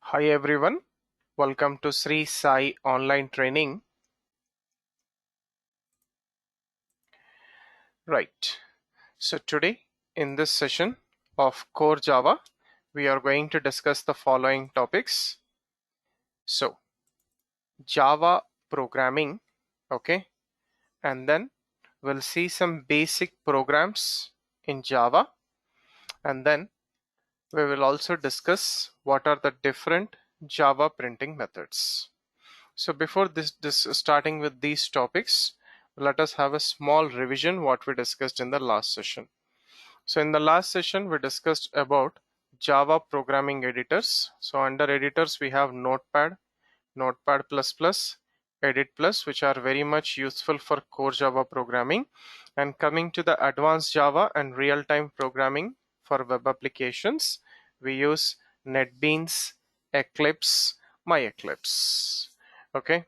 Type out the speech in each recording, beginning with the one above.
Hi everyone, welcome to SriSai online training. Right, so today in this session of Core Java, we are going to discuss the following topics. So, Java programming, okay, and then we'll see some basic programs in Java, and then we will also discuss what are the different Java printing methods. So before this starting with these topics, let us have a small revision what we discussed in the last session. So in the last session, we discussed about Java programming editors. So under editors, we have Notepad, Notepad++, Edit+, which are very much useful for core Java programming. And coming to the advanced Java and real-time programming for web applications, we use NetBeans, Eclipse, MyEclipse. Okay,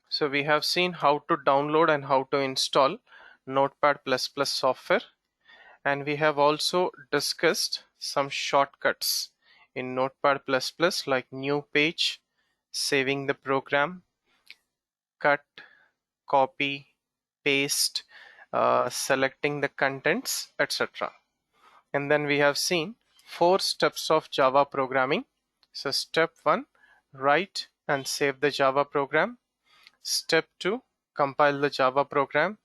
so we have seen how to download and how to install Notepad++ software, and we have also discussed some shortcuts in Notepad++ like new page, saving the program, cut, copy, paste, selecting the contents, etc. And then we have seen 4 steps of Java programming. So step 1, write and save the Java program. Step 2, compile the Java program.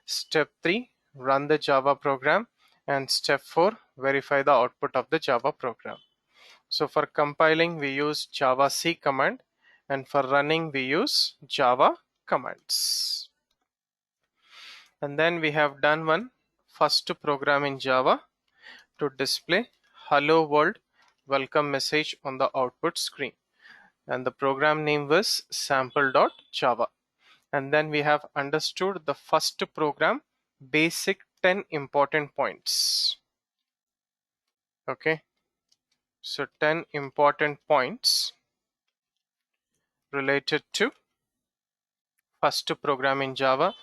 Step 3, run the Java program. And step 4, verify the output of the Java program. So for compiling, we use javac command, and for running, we use Java commands. And then we have done one first program in Java to display hello world welcome message on the output screen. And the program name was sample.java. And then we have understood the first program basic 10 important points. Okay, so 10 important points related to first program in Java.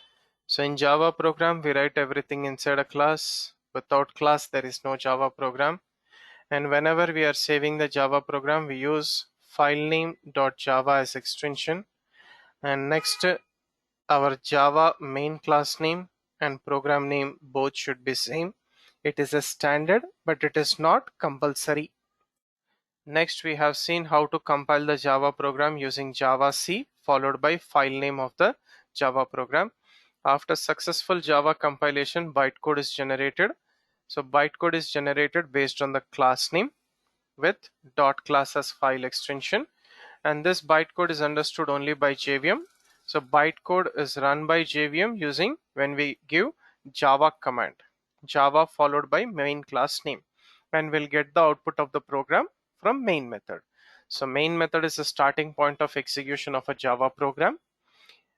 So in Java program, we write everything inside a class. Without class, there is no Java program. And whenever we are saving the Java program, we use filename.java as extension. And next, our Java main class name and program name both should be same. It is a standard, but it is not compulsory. Next, we have seen how to compile the Java program using javac followed by file name of the Java program. After successful Java compilation, bytecode is generated. So bytecode is generated based on the class name with .class as file extension, and this bytecode is understood only by JVM. So bytecode is run by JVM using when we give Java command, Java followed by main class name, and we'll get the output of the program from main method. So main method is the starting point of execution of a Java program,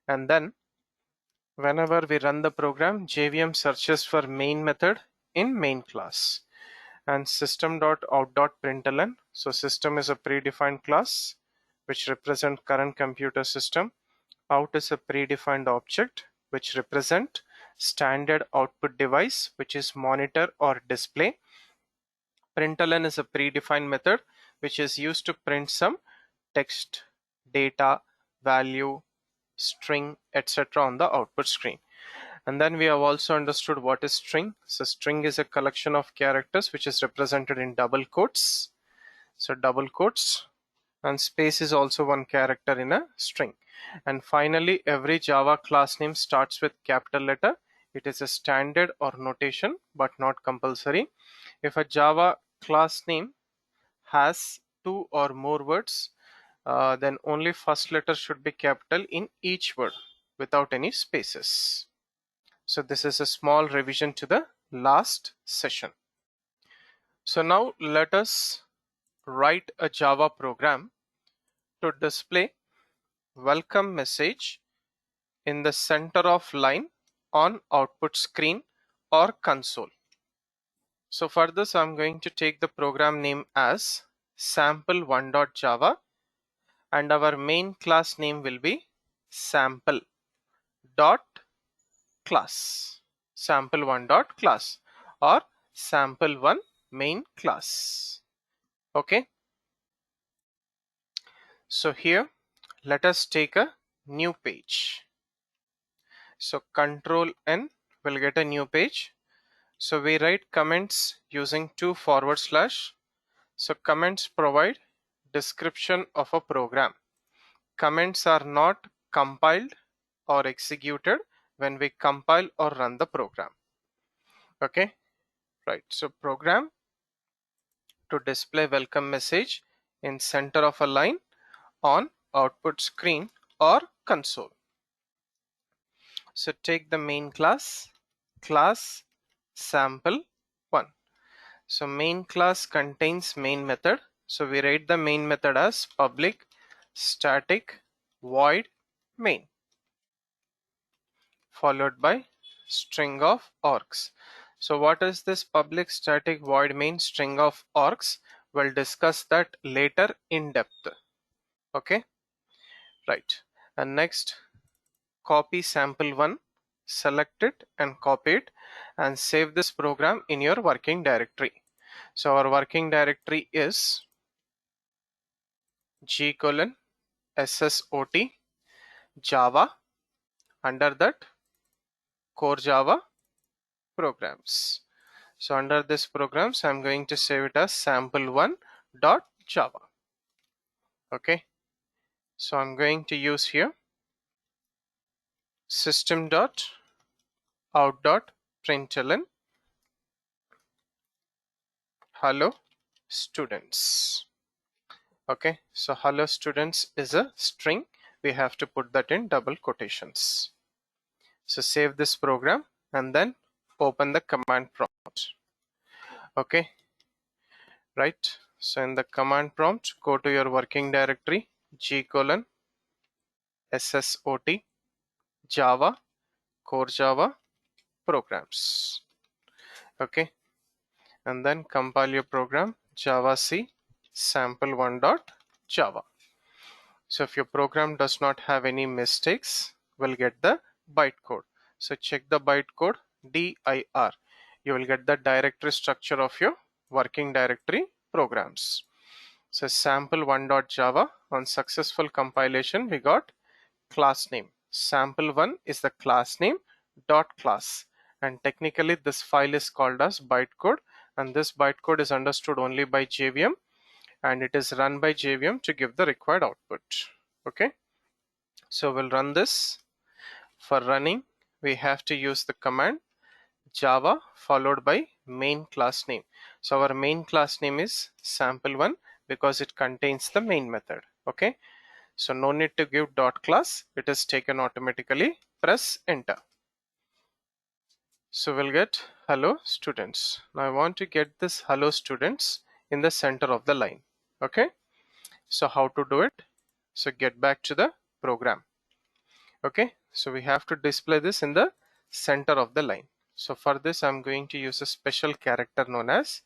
and then whenever we run the program, JVM searches for main method in main class. And system.out.println. So system is a predefined class which represent current computer system. Out is a predefined object which represent standard output device, which is monitor or display. Println is a predefined method which is used to print some text, data, value, string, etc. on the output screen. And then we have also understood what is string. So string is a collection of characters which is represented in double quotes. So double quotes, and space is also one character in a string. And finally, every Java class name starts with capital letter. It is a standard or notation, but not compulsory. If a Java class name has 2 or more words, then only first letter should be capital in each word without any spaces. So this is a small revision to the last session. So now let us write a Java program to display welcome message in the center of line on output screen or console. So for this, I'm going to take the program name as sample1.java, and our main class name will be sample.class, sample1.class or sample1 main class. Okay. So here, let us take a new page. So Control N will get a new page. So we write comments using 2/. So comments provide description of a program. Comments are not compiled or executed when we compile or run the program. Okay, right. So program to display welcome message in center of a line on output screen or console. So take the main class sample1. So main class contains main method. So we write the main method as public static void main, followed by string of args. So what is this public static void main string of args? We'll discuss that later in depth. Okay, right. And next, copy sample1, select it and copy it and save this program in your working directory. So our working directory is g:/ssot java, under that core java programs. So under this programs, I'm going to save it as sample1.java. Okay, so I'm going to use here system.out.println hello students. Okay, so hello students is a string. We have to put that in double quotations. So save this program and then open the command prompt. Okay, right. So in the command prompt, go to your working directory g:/ssot java core java programs. Okay, and then compile your program javac sample1.java. So if your program does not have any mistakes, we'll get the bytecode. So check the bytecode dir. You will get the directory structure of your working directory programs. So sample1.java, on successful compilation, we got class name. Sample1 is the class name dot class, and technically this file is called as bytecode, and this bytecode is understood only by JVM, and it is run by JVM to give the required output. Okay, so we'll run this. For running, we have to use the command java followed by main class name. So our main class name is sample1 because it contains the main method. Okay, so no need to give dot class, it is taken automatically. Press enter. So we'll get hello students. Now I want to get this hello students in the center of the line. Okay, so how to do it? So get back to the program. Okay, so we have to display this in the center of the line. So for this I'm going to use a special character known as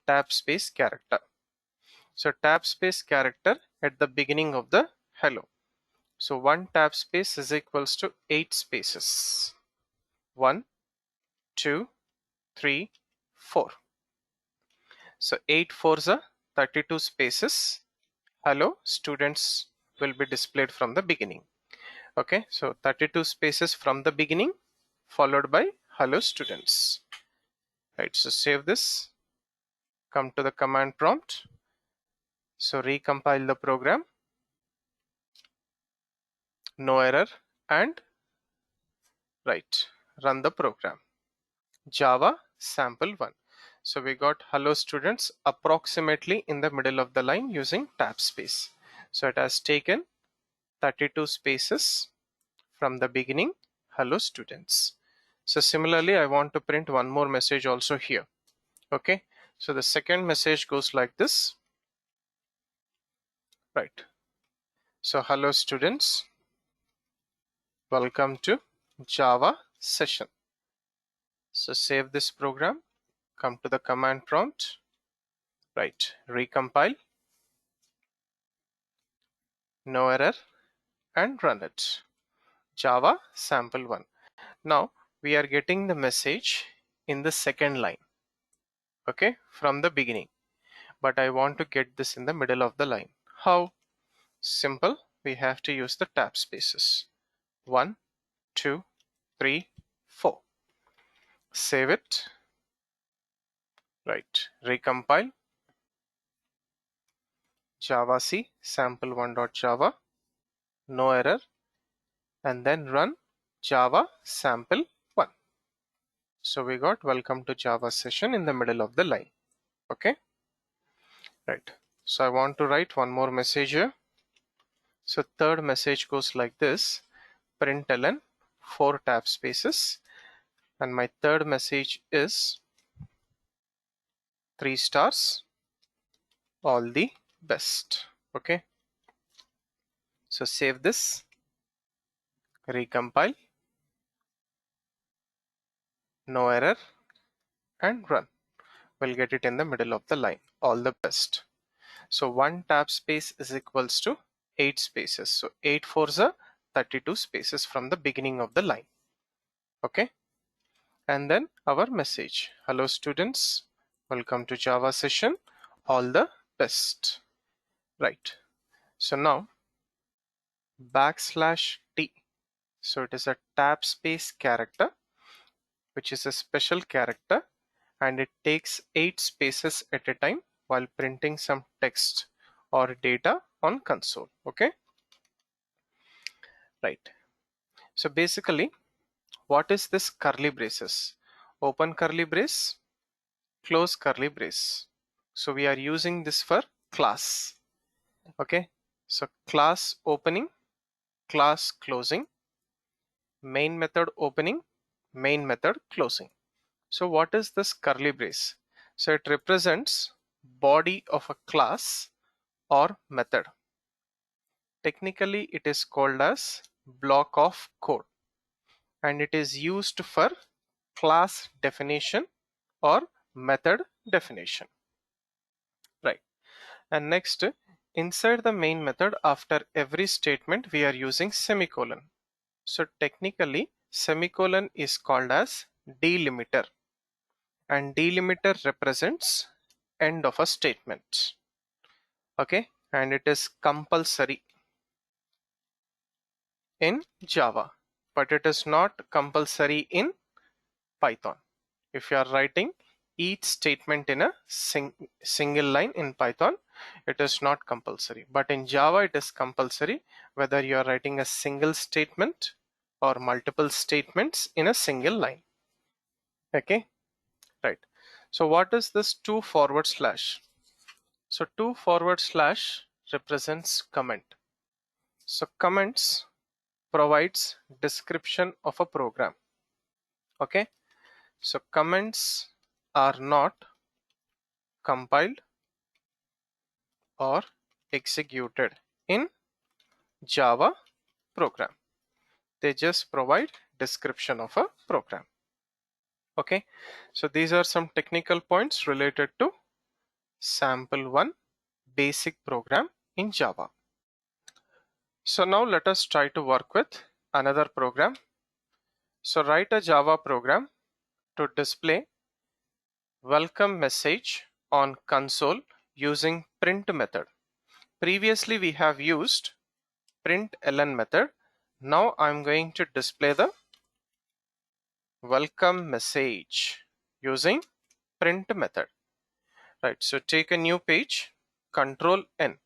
tab space character. So tab space character at the beginning of the hello. So one tab space is equals to 8 spaces. 1, 2, 3, 4. So 8 fours are 32 spaces. Hello students will be displayed from the beginning. Okay, so 32 spaces from the beginning followed by hello students. Right, so save this, come to the command prompt. So recompile the program, no error, and right, run the program. Java sample1. So we got hello students approximately in the middle of the line using tab space. So it has taken 32 spaces from the beginning hello students. So similarly, I want to print one more message also here. Okay, so the second message goes like this. Right, so hello students, welcome to Java session. So save this program, come to the command prompt, right, recompile, no error, and run it. Java sample1. Now we are getting the message in the second line, okay, from the beginning, but I want to get this in the middle of the line. How? Simple. We have to use the tab spaces. 1, 2, 3, 4. Save it. Right. Recompile. Java C sample1.java. No error. And then run Java sample1. So we got welcome to Java session in the middle of the line. Okay. Right. So I want to write one more message here. So third message goes like this: println 4 tab spaces, and my third message is 3 stars, all the best. Okay. So save this, recompile, no error, and run. We'll get it in the middle of the line. All the best. So 1 tab space is equals to 8 spaces. So 8 fours are 32 spaces from the beginning of the line. Okay. And then our message: hello students, welcome to Java session, all the best. Right. So now \T. So it is a tab space character, which is a special character, and it takes 8 spaces at a time while printing some text or data on console. Okay. Right. So basically, what is this curly braces? Open curly brace, close curly brace. So we are using this for class. Okay. So class opening, class closing, main method opening, main method closing. So what is this curly brace? So it represents body of a class or method. Technically, it is called as block of code, and it is used for class definition or method definition. Right. And next, inside the main method, after every statement, we are using semicolon. So technically, semicolon is called as delimiter, and delimiter represents end of a statement. Okay, and it is compulsory in Java, but it is not compulsory in Python. If you are writing each statement in a single line in Python, it is not compulsory, but in Java it is compulsory, whether you are writing a single statement or multiple statements in a single line. Okay. Right. So what is this 2/? So 2// represents comment. So comments provides description of a program. Okay. So comments are not compiled or executed in Java program. They just provide description of a program. Okay. So these are some technical points related to sample 1 basic program in Java. So now let us try to work with another program. So write a Java program to display welcome message on console using print method. Previously we have used println method. Now I'm going to display the welcome message using print method. Right, so take a new page, Control N,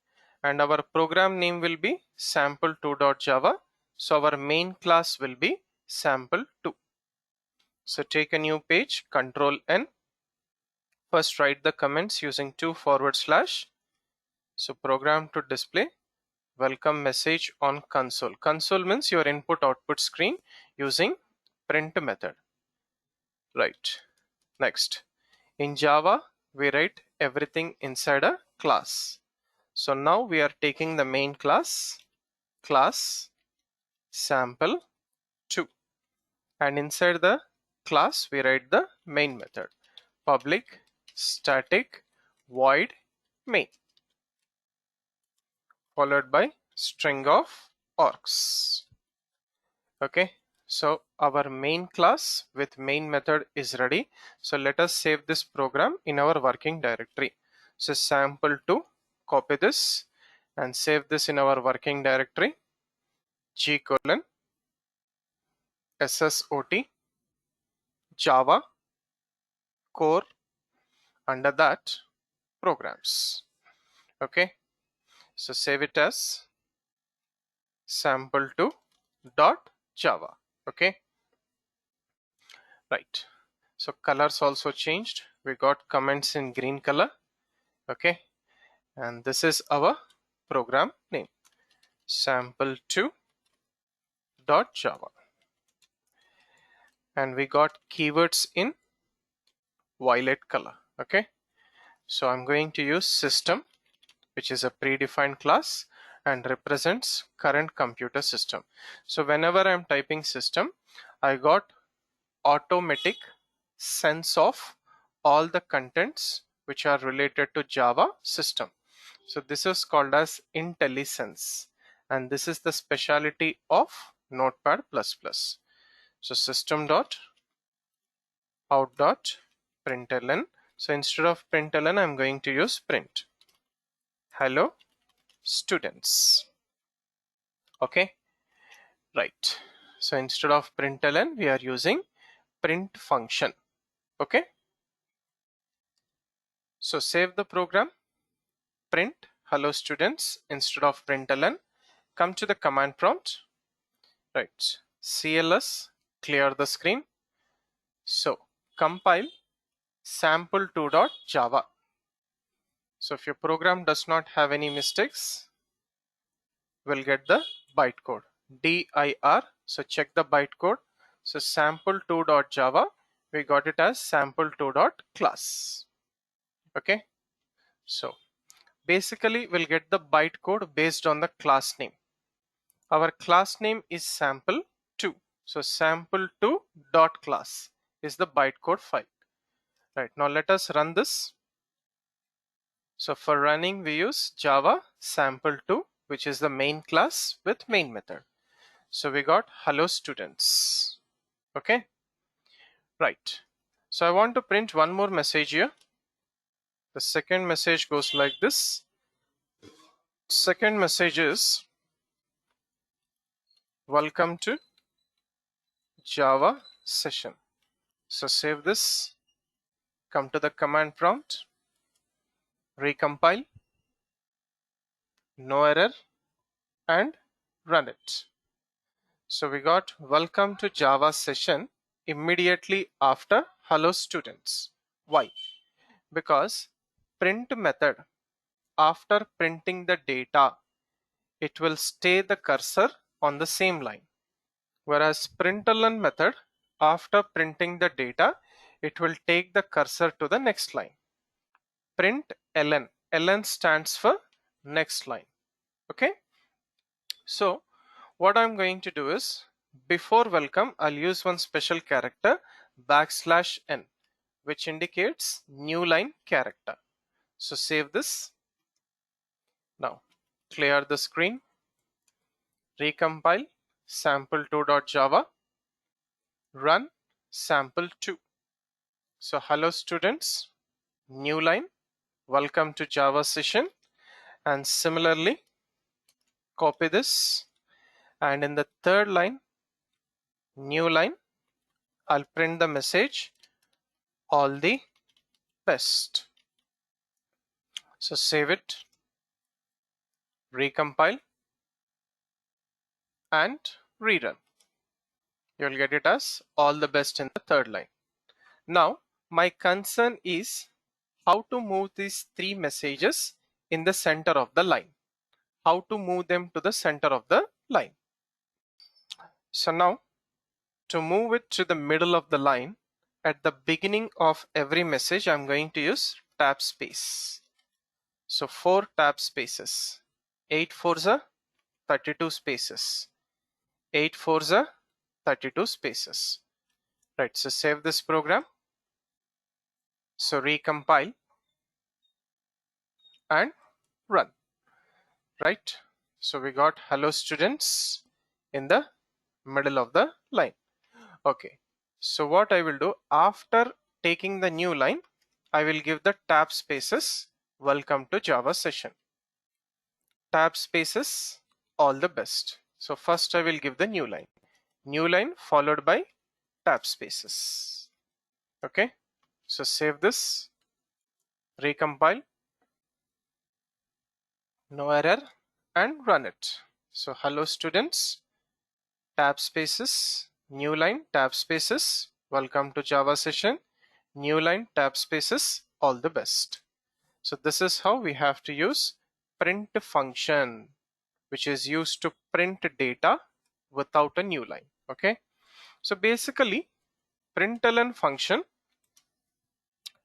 and our program name will be sample2.java. So our main class will be sample2. So take a new page, Control N. First write the comments using 2/. So program to display welcome message on console. Console means your input output screen using print method. Right. Next, in Java we write everything inside a class. So now we are taking the main class sample2, and inside the class we write the main method, public static void main, followed by string of args. Okay, so our main class with main method is ready. So let us save this program in our working directory. So sample2, copy this and save this in our working directory g:/ssot java core, under that programs. Okay, so save it as sample2.java. Okay, right. So colors also changed. We got comments in green color. Okay, and this is our program name, sample2.java, and we got keywords in violet color. Okay, so I'm going to use system, which is a predefined class and represents current computer system. So whenever I'm typing system, I got automatic sense of all the contents which are related to Java system. So this is called as IntelliSense, and this is the specialty of Notepad++. So system.out.println. So instead of println, I'm going to use print. Hello students. Okay, right. So instead of println, we are using print function. Okay, so save the program, print hello students instead of println. Come to the command prompt, right? CLS, clear the screen. So compile sample2.java. So if your program does not have any mistakes, we'll get the bytecode dir. So check the bytecode. So sample2.java, we got it as sample2.class. Okay, so basically we'll get the bytecode based on the class name. Our class name is sample2, so sample2.class is the bytecode file. Right, now let us run this. So for running we use Java sample2, which is the main class with main method. So we got hello students. Okay, right. So I want to print one more message here. The second message goes like this. Second message is welcome to Java session. So save this, come to the command prompt, recompile, no error, and run it. So we got welcome to Java session immediately after hello students. Why? Because print method, after printing the data, it will stay the cursor on the same line. Whereas println method, after printing the data, it will take the cursor to the next line. Print ln stands for next line. Okay, so what I'm going to do is, before welcome, I'll use one special character \n, which indicates new line character. So save this. Now clear the screen, recompile sample2.java, run sample2. So hello students, new line, welcome to Java session, and similarly copy this, and in the third line, new line, I'll print the message all the best. So save it, recompile, and rerun. You'll get it as all the best in the third line. Now my concern is how to move these three messages in the center of the line. How to move them to the center of the line. So now to move it to the middle of the line, at the beginning of every message, I'm going to use tab space. So 4 tab spaces, 8 fours are 32 spaces, 8 fours are 32 spaces. Right, so save this program. So recompile and run. Right, so we got hello students in the middle of the line. Okay, so what I will do, after taking the new line, I will give the tab spaces welcome to Java session. tab spaces, all the best. So first I will give the new line followed by tab spaces. Okay, so save this, recompile, no error, and run it. So hello students, tab spaces, new line, tab spaces, welcome to Java session, new line, tab spaces, all the best. So this is how we have to use print function, which is used to print data without a new line. Okay, so basically println function,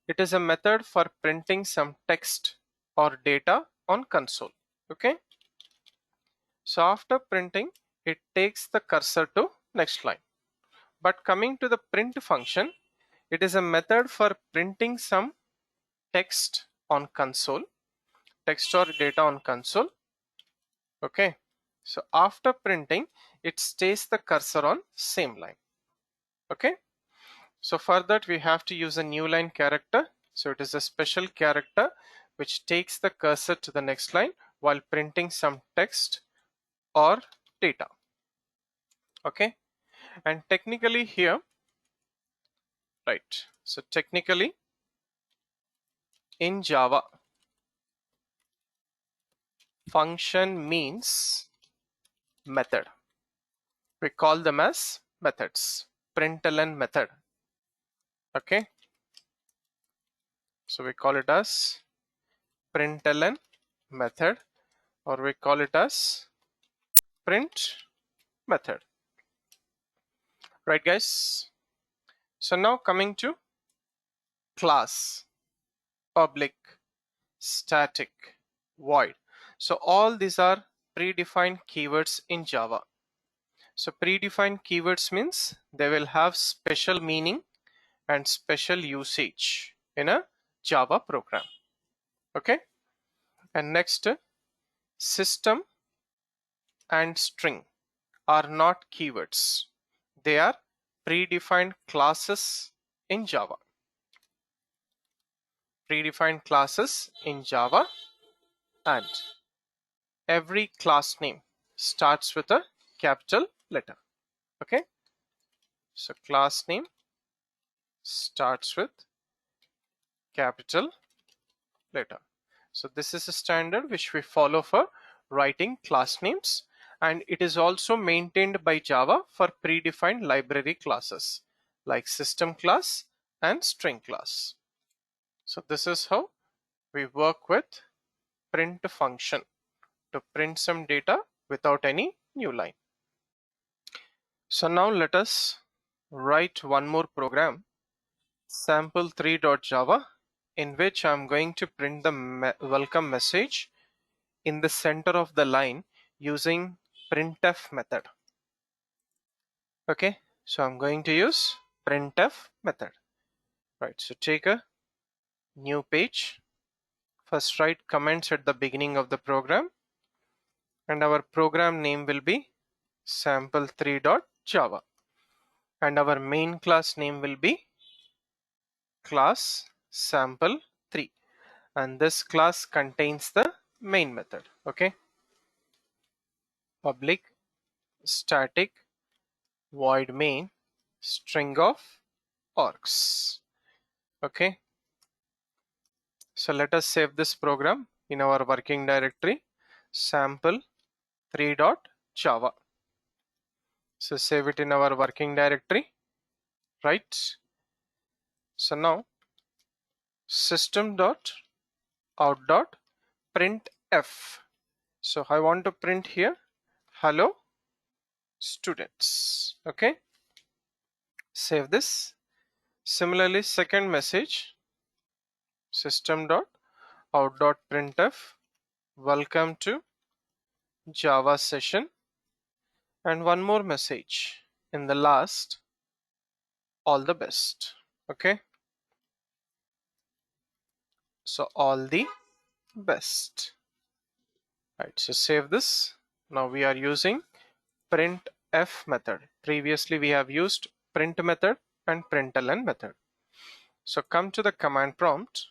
it is a method for printing some text or data on console. Okay, so after printing, it takes the cursor to next line. But coming to the print function, it is a method for printing some text on console, text or data on console. Okay, so after printing, it stays the cursor on same line. Okay, so for that we have to use a new line character. So it is a special character which takes the cursor to the next line while printing some text or data. Okay, and technically here, right, so technically in Java, function means method. We call them as methods. Println method. Okay, so we call it as println method, or we call it as print method. Right guys, so now coming to class, public, static, void. So all these are predefined keywords in Java. So predefined keywords means they will have special meaning and special usage in a Java program. Okay, and next, system and string are not keywords. They are predefined classes in Java. Predefined classes in Java, and every class name starts with a capital letter. Okay, so class name starts with capital letter. So this is a standard which we follow for writing class names, and it is also maintained by Java for predefined library classes like system class and string class. So this is how we work with print function to print some data without any new line. So now let us write one more program, sample3.java, in which I'm going to print the welcome message in the center of the line using printf method. Okay, so I'm going to use printf method. Right, so take a new page. First write comments at the beginning of the program, and our program name will be sample3.java, and our main class name will be class sample3, and this class contains the main method. Okay, public static void main string of args. Okay, so let us save this program in our working directory sample3.java. So save it in our working directory, right? So now system.out.printf. So I want to print here hello students. Okay, save this. Similarly, second message, system.out.printf, welcome to Java session, and one more message in the last, all the best. Okay, so all the best. Right, so save this. Now we are using printf method. Previously we have used print method and println method. So come to the command prompt,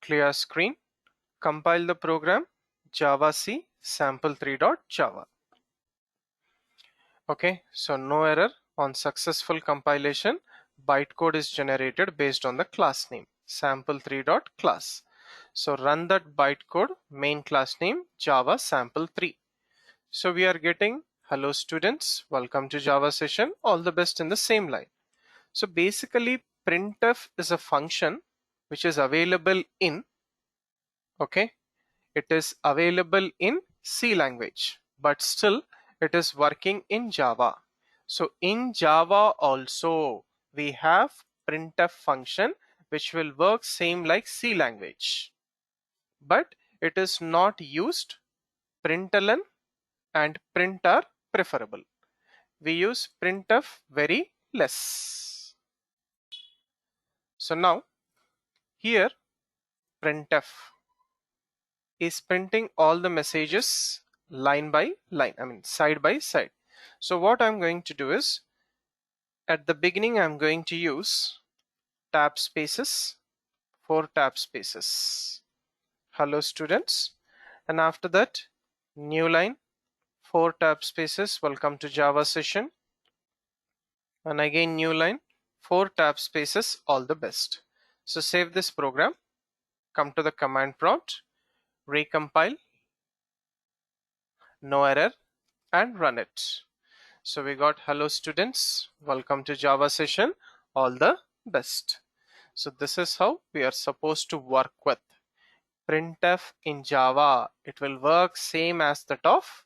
clear screen, compile the program, Java C sample3.java. Okay, so no error. On successful compilation, bytecode is generated based on the class name sample3.class. So run that bytecode, main class name Java sample3. So we are getting hello students, welcome to Java session, all the best in the same line. So basically printf is a function which is available in, okay, it is available in C language, but still it is working in Java. So in Java also we have printf function which will work same like C language, but it is not used. Println and print are preferable. We use printf very less. So now here printf is printing all the messages line by line, I mean side by side. So what I'm going to do is at the beginning I'm going to use tab spaces, 4 tab spaces, hello students, and after that new line, 4 tab spaces, welcome to Java session, and again new line, 4 tab spaces, all the best. So save this program, come to the command prompt, recompile, no error, and run it. So we got hello students, welcome to Java session, all the best. So this is how we are supposed to work with printf in Java. It will work same as that of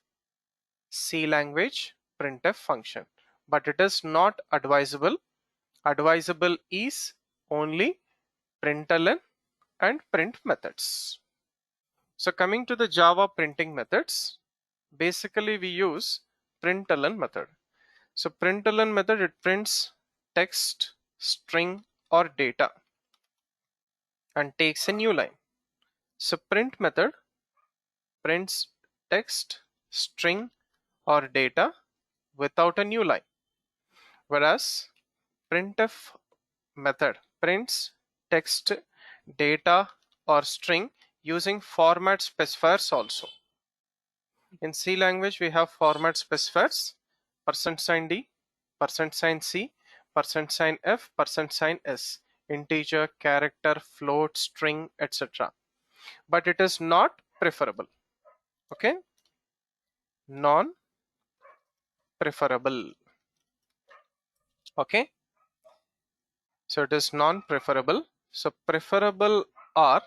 C language printf function, but it is not advisable. Advisable is only println and print methods. So coming to the Java printing methods, basically we use println method. So println method, it prints text, string or data and takes a new line. So print method prints text, string or data without a new line, whereas printf method prints text, data or string using format specifiers also. In C language we have format specifiers %d, %c, %f, %s, integer, character, float, string, etc. But it is not preferable. Okay, non preferable. Okay, so it is non preferable. So preferable are,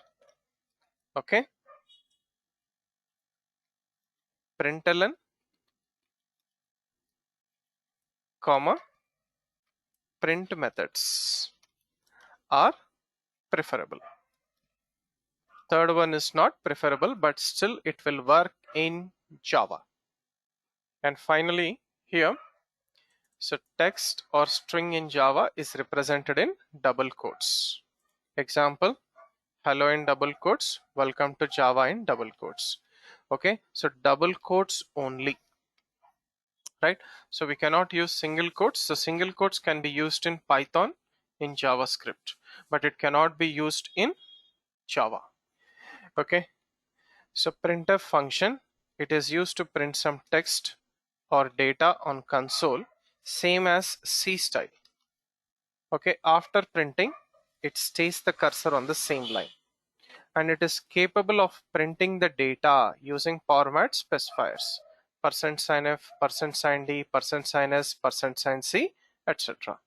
okay, println comma print methods are preferable. Third one is not preferable, but still it will work in Java. And finally here, so text or string in Java is represented in double quotes. Example, hello in double quotes, welcome to Java in double quotes. Okay, so double quotes only, right? So we cannot use single quotes. So single quotes can be used in Python, in JavaScript, but it cannot be used in Java. Okay, so printf function, it is used to print some text or data on console, same as C style. Okay, after printing it stays the cursor on the same line, and it is capable of printing the data using format specifiers %signf, %signd, %signs, %signc, etc.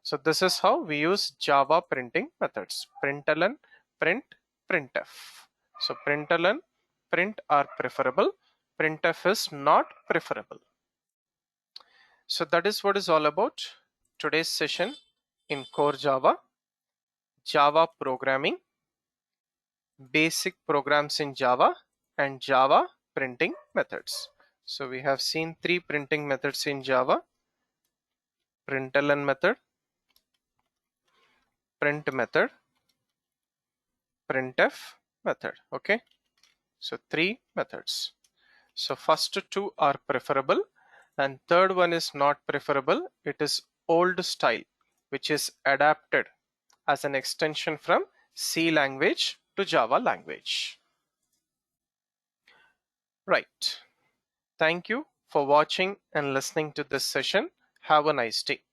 So this is how we use Java printing methods: println, print, printf. So println, print are preferable, printf is not preferable. So that is what is all about today's session in core Java, Java programming, basic programs in Java, and Java printing methods. So we have seen 3 printing methods in Java: println method, print method, printf method. Okay, so 3 methods. So first 2 are preferable and third one is not preferable. It is old style, which is adapted as an extension from C language to Java language. Right. Thank you for watching and listening to this session. Have a nice day.